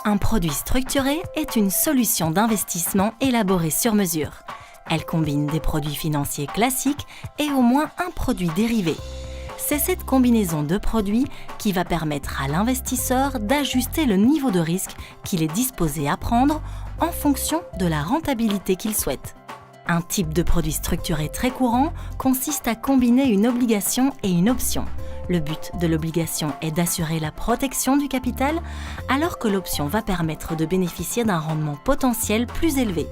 Un produit structuré est une solution d'investissement élaborée sur mesure. Elle combine des produits financiers classiques et au moins un produit dérivé. C'est cette combinaison de produits qui va permettre à l'investisseur d'ajuster le niveau de risque qu'il est disposé à prendre en fonction de la rentabilité qu'il souhaite. Un type de produit structuré très courant consiste à combiner une obligation et une option. Le but de l'obligation est d'assurer la protection du capital, alors que l'option va permettre de bénéficier d'un rendement potentiel plus élevé.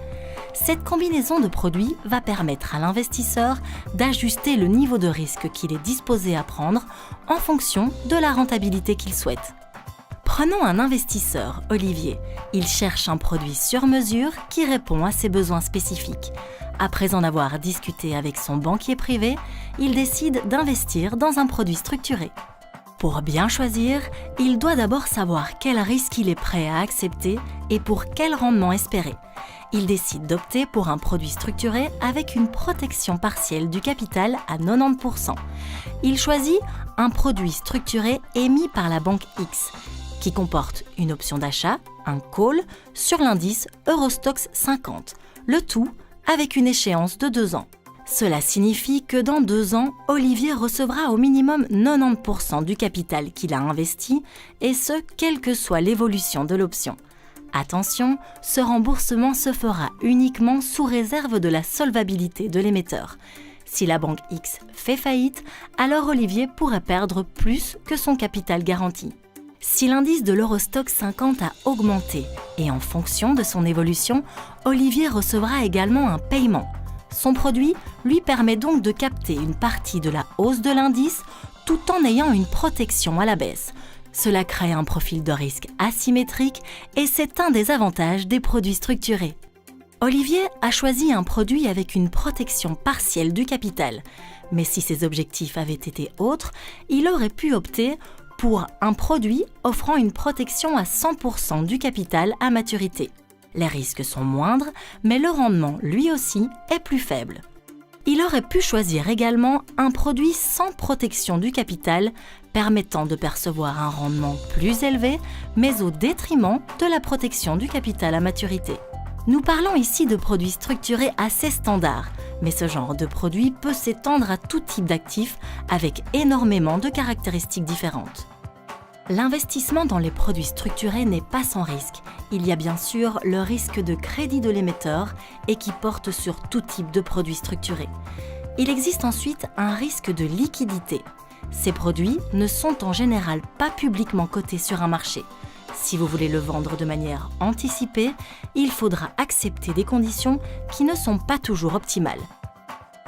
Cette combinaison de produits va permettre à l'investisseur d'ajuster le niveau de risque qu'il est disposé à prendre en fonction de la rentabilité qu'il souhaite. Prenons un investisseur, Olivier. Il cherche un produit sur mesure qui répond à ses besoins spécifiques. Après en avoir discuté avec son banquier privé, il décide d'investir dans un produit structuré. Pour bien choisir, il doit d'abord savoir quel risque il est prêt à accepter et pour quel rendement espérer. Il décide d'opter pour un produit structuré avec une protection partielle du capital à 90%. Il choisit un produit structuré émis par la banque X, qui comporte une option d'achat, un call, sur l'indice Eurostoxx 50, le tout avec une échéance de 2 ans. Cela signifie que dans 2 ans, Olivier recevra au minimum 90% du capital qu'il a investi, et ce, quelle que soit l'évolution de l'option. Attention, ce remboursement se fera uniquement sous réserve de la solvabilité de l'émetteur. Si la banque X fait faillite, alors Olivier pourrait perdre plus que son capital garanti. Si l'indice de l'Eurostoxx 50 a augmenté et en fonction de son évolution, Olivier recevra également un paiement. Son produit lui permet donc de capter une partie de la hausse de l'indice tout en ayant une protection à la baisse. Cela crée un profil de risque asymétrique et c'est un des avantages des produits structurés. Olivier a choisi un produit avec une protection partielle du capital, mais si ses objectifs avaient été autres, il aurait pu opter pour un produit offrant une protection à 100% du capital à maturité. Les risques sont moindres, mais le rendement, lui aussi, est plus faible. Il aurait pu choisir également un produit sans protection du capital, permettant de percevoir un rendement plus élevé, mais au détriment de la protection du capital à maturité. Nous parlons ici de produits structurés assez standards, mais ce genre de produit peut s'étendre à tout type d'actifs avec énormément de caractéristiques différentes. L'investissement dans les produits structurés n'est pas sans risque. Il y a bien sûr le risque de crédit de l'émetteur et qui porte sur tout type de produits structurés. Il existe ensuite un risque de liquidité. Ces produits ne sont en général pas publiquement cotés sur un marché. Si vous voulez le vendre de manière anticipée, il faudra accepter des conditions qui ne sont pas toujours optimales.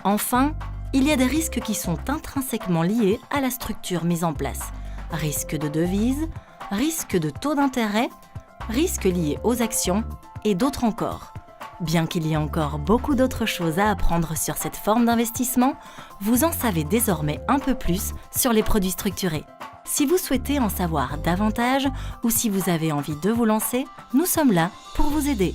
Enfin, il y a des risques qui sont intrinsèquement liés à la structure mise en place. Risque de devise, risque de taux d'intérêt, risques liés aux actions et d'autres encore. Bien qu'il y ait encore beaucoup d'autres choses à apprendre sur cette forme d'investissement, vous en savez désormais un peu plus sur les produits structurés. Si vous souhaitez en savoir davantage ou si vous avez envie de vous lancer, nous sommes là pour vous aider.